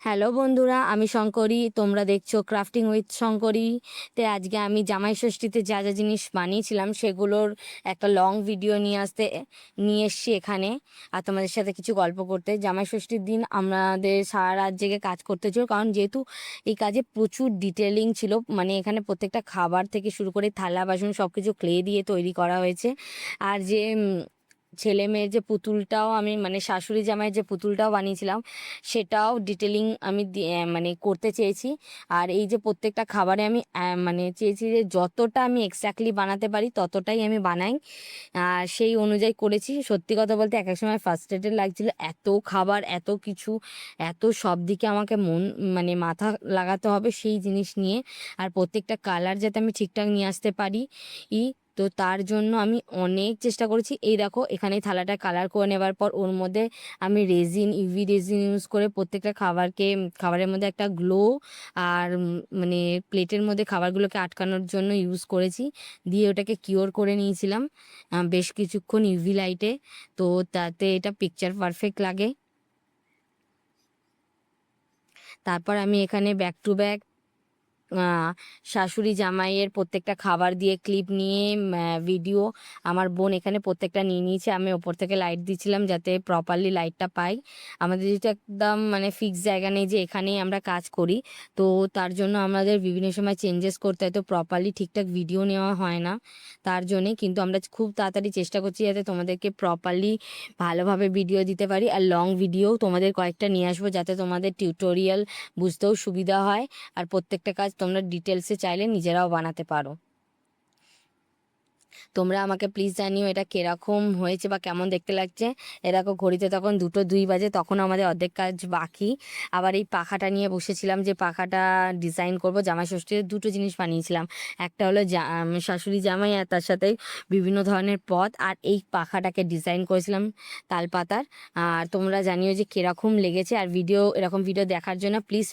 Hello বন্ধুরা, আমি শঙ্করী। তোমরা দেখছো ক্রাফটিং উইথ শঙ্করী। আজকে আমি জামাই ষষ্ঠীতে যা যা জিনিস বানিয়েছিলাম সেগুলোর একটা লং ভিডিও নিয়ে এসছি এখানে, আর তোমাদের সাথে কিছু গল্প করতে। জামাই ষষ্ঠীর দিন আমাদের সারা রাত জেগে কাজ করতে ছিল, কারণ যেহেতু এই কাজে প্রচুর ডিটেলিং ছিল। মানে এখানে প্রত্যেকটা খাবার থেকে শুরু করে থালা বাসন সব কিছু ক্লে দিয়ে তৈরি করা হয়েছে। আর যে ছেলে মেয়ের যে পুতুলটাও আমি, মানে শাশুড়ি জামাইয়ের যে পুতুলটাও বানিয়েছিলাম, সেটাও ডিটেলিং আমি মানে করতে চেয়েছি। আর এই যে প্রত্যেকটা খাবারে আমি মানে চেয়েছি যে যতটা আমি এক্স্যাক্টলি বানাতে পারি ততটাই আমি বানাই, আর সেই অনুযায়ী করেছি। সত্যি কথা বলতে এক এক সময় ফার্স্ট্রেটেড লাগছিল, এত খাবার, এত কিছু, এত সব দিকে আমাকে মানে মাথা লাগাতে হবে সেই জিনিস নিয়ে। আর প্রত্যেকটা কালার যাতে আমি ঠিকঠাক নিয়ে আসতে পারি, তো তার জন্য আমি অনেক চেষ্টা করেছি। এই দেখো, এখানে থালাটা কালার করে নেবার পর ওর মধ্যে আমি ইউভি রেজিন ইউজ করে প্রত্যেকটা খাবারের মধ্যে একটা গ্লো, আর মানে প্লেটের মধ্যে খাবারগুলোকে আটকানোর জন্য ইউজ করেছি। দিয়ে ওটাকে কিওর করে নিয়েছিলাম বেশ কিছুক্ষণ ইউভি লাইটে। তো তাতে এটা পিকচার পারফেক্ট লাগে। তারপর আমি এখানে ব্যাক টু ব্যাক শাশুড়ি জামাইয়ের প্রত্যেকটা খাবার দিয়ে ক্লিপ নিয়ে ভিডিও, আমার বোন এখানে প্রত্যেকটা নিয়ে নিয়েছে। আমি ওপর থেকে লাইট দিচ্ছিলাম যাতে প্রপারলি লাইটটা পাই। আমাদের যেহেতু একদম মানে ফিক্স জায়গা নেই যে এখানেই আমরা কাজ করি, তো তার জন্য আমাদের বিভিন্ন সময় চেঞ্জেস করতে হয়, তো প্রপারলি ঠিকঠাক ভিডিও নেওয়া হয় না। তার জন্যে কিন্তু আমরা খুব তাড়াতাড়ি চেষ্টা করছি যাতে তোমাদেরকে প্রপারলি ভালোভাবে ভিডিও দিতে পারি। আর লং ভিডিও তোমাদের কয়েকটা নিয়ে আসবো যাতে তোমাদের টিউটোরিয়াল বুঝতেও সুবিধা হয়, আর প্রত্যেকটা কাজ তোমরা ডিটেলসে চাইলে নিজেরাও বানাতে পারো। তোমরা আমাকে প্লিজ জানিও এটা কিরকম হয়েছে বা কেমন দেখতে লাগছে। এরকম ঘড়িতে তখন 2:02 বাজে, তখন আমাদের অর্ধেক কাজ বাকি। আবার এই পাখাটা নিয়ে বসেছিলাম, যে পাখাটা ডিজাইন করব। জামাই ষষ্ঠীতে দুটো জিনিস বানিয়েছিলাম, একটা হলো শাশুড়ি জামাই, আর তার সাথে বিভিন্ন ধরনের পদ। আর এই পাখাটাকে ডিজাইন করেছিলাম তালপাতার। আর তোমরা জানিও যে কিরকম লেগেছে। আর এরকম ভিডিও দেখার জন্য প্লিজ